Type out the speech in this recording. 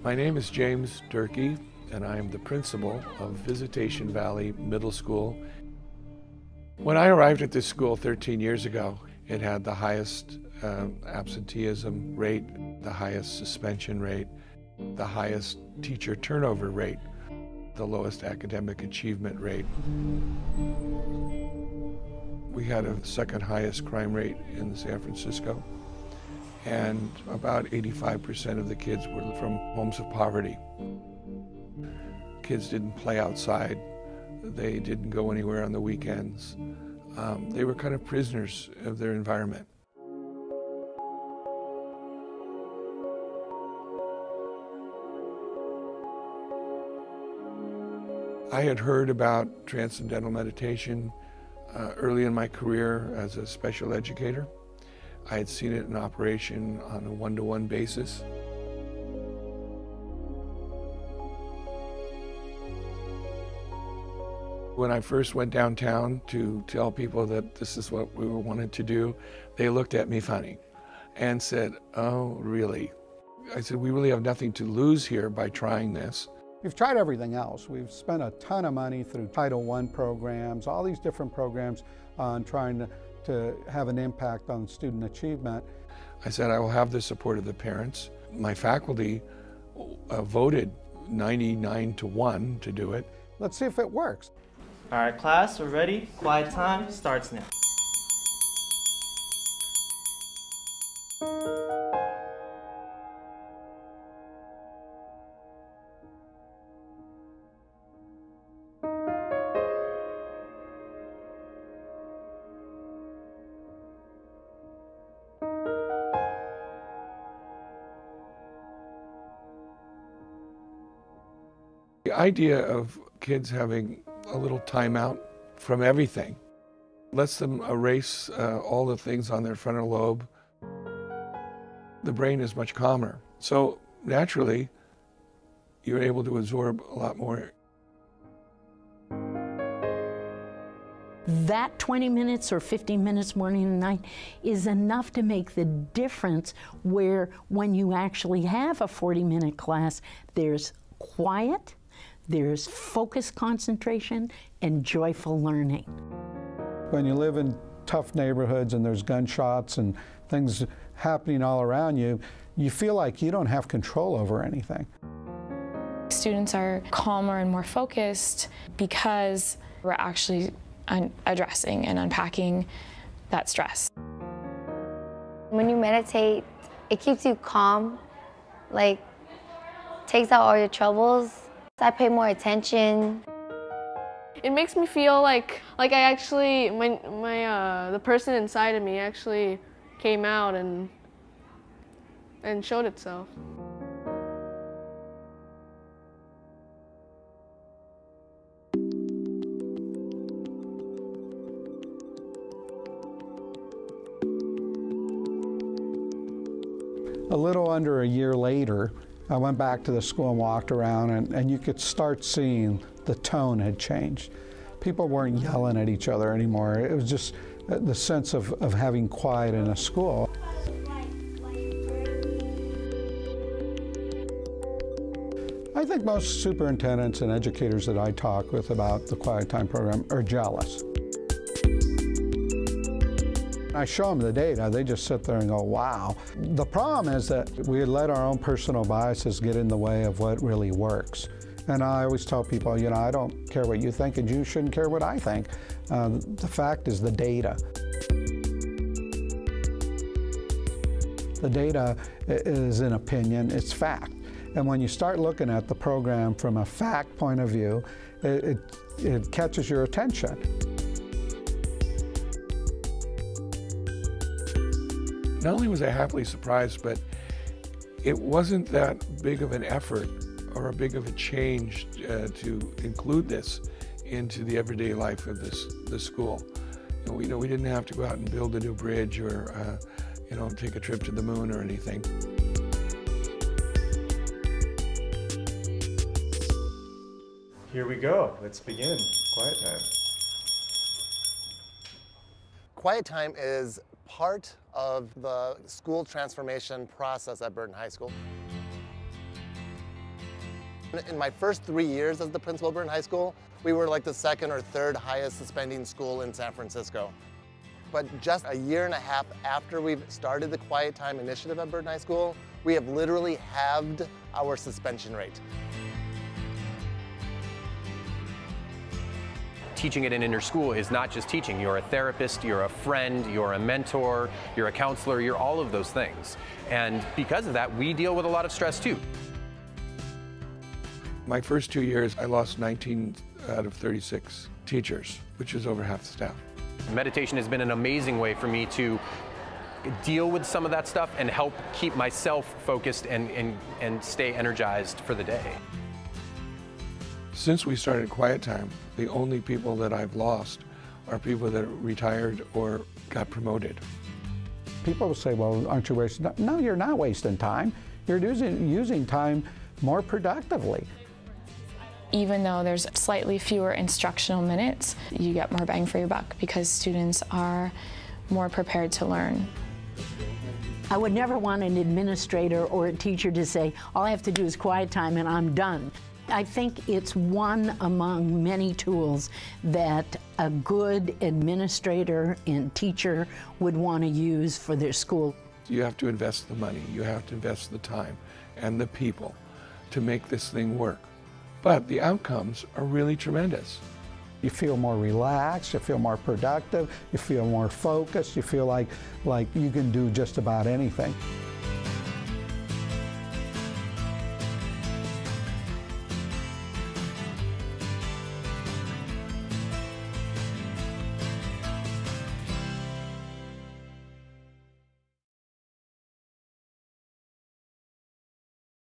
My name is James Durkee, and I am the principal of Visitation Valley Middle School. When I arrived at this school 13 years ago, it had the highest absenteeism rate, the highest suspension rate, the highest teacher turnover rate, the lowest academic achievement rate. We had a second highest crime rate in San Francisco, and about 85% of the kids were from homes of poverty. Kids didn't play outside. They didn't go anywhere on the weekends. They were kind of prisoners of their environment. I had heard about transcendental meditation early in my career as a special educator. I had seen it in operation on a one-to-one basis. When I first went downtown to tell people that this is what we wanted to do, they looked at me funny and said, "Oh, really?" I said, "We really have nothing to lose here by trying this." We've tried everything else. We've spent a ton of money through Title I programs, all these different programs on trying to have an impact on student achievement. I said, I will have the support of the parents. My faculty voted 99-1 to do it. Let's see if it works. All right, class, we're ready. Quiet time starts now. The idea of kids having a little timeout from everything lets them erase all the things on their frontal lobe. The brain is much calmer. So naturally, you're able to absorb a lot more. That 20 minutes or 15 minutes morning and night is enough to make the difference, where when you actually have a 40-minute class, there's quiet, there's focused concentration, and joyful learning. When you live in tough neighborhoods and there's gunshots and things happening all around you, you feel like you don't have control over anything. Students are calmer and more focused because we're actually addressing and unpacking that stress. When you meditate, it keeps you calm, like takes out all your troubles. I pay more attention. It makes me feel like I actually, the person inside of me actually came out and showed itself. A little under a year later, I went back to the school and walked around, and you could start seeing the tone had changed. People weren't yelling at each other anymore. It was just the sense of having quiet in a school. I think most superintendents and educators that I talk with about the Quiet Time program are jealous. I show them the data, they just sit there and go, wow. The problem is that we let our own personal biases get in the way of what really works. And I always tell people, you know, I don't care what you think and you shouldn't care what I think. The fact is the data. The data is an opinion, it's fact. And when you start looking at the program from a fact point of view, it catches your attention. Not only was I happily surprised, but it wasn't that big of an effort or a big of a change to include this into the everyday life of this school. We didn't have to go out and build a new bridge or take a trip to the moon or anything. Here we go. Let's begin. Quiet time. Quiet time is part of the school transformation process at Burton High School. In my first 3 years as the principal of Burton High School, we were like the second or third highest suspending school in San Francisco. But just a year and a half after we've started the Quiet Time Initiative at Burton High School, we have literally halved our suspension rate. Teaching at an inner school is not just teaching. You're a therapist, you're a friend, you're a mentor, you're a counselor, you're all of those things. And because of that, we deal with a lot of stress too. My first 2 years, I lost 19 out of 36 teachers, which is over half the staff. Meditation has been an amazing way for me to deal with some of that stuff and help keep myself focused and stay energized for the day. Since we started Quiet Time, the only people that I've lost are people that retired or got promoted. People will say, well, aren't you wasting time? No, you're not wasting time. You're using time more productively. Even though there's slightly fewer instructional minutes, you get more bang for your buck because students are more prepared to learn. I would never want an administrator or a teacher to say, all I have to do is quiet time and I'm done. I think it's one among many tools that a good administrator and teacher would want to use for their school. You have to invest the money, you have to invest the time and the people to make this thing work. But the outcomes are really tremendous. You feel more relaxed, you feel more productive, you feel more focused, you feel like you can do just about anything.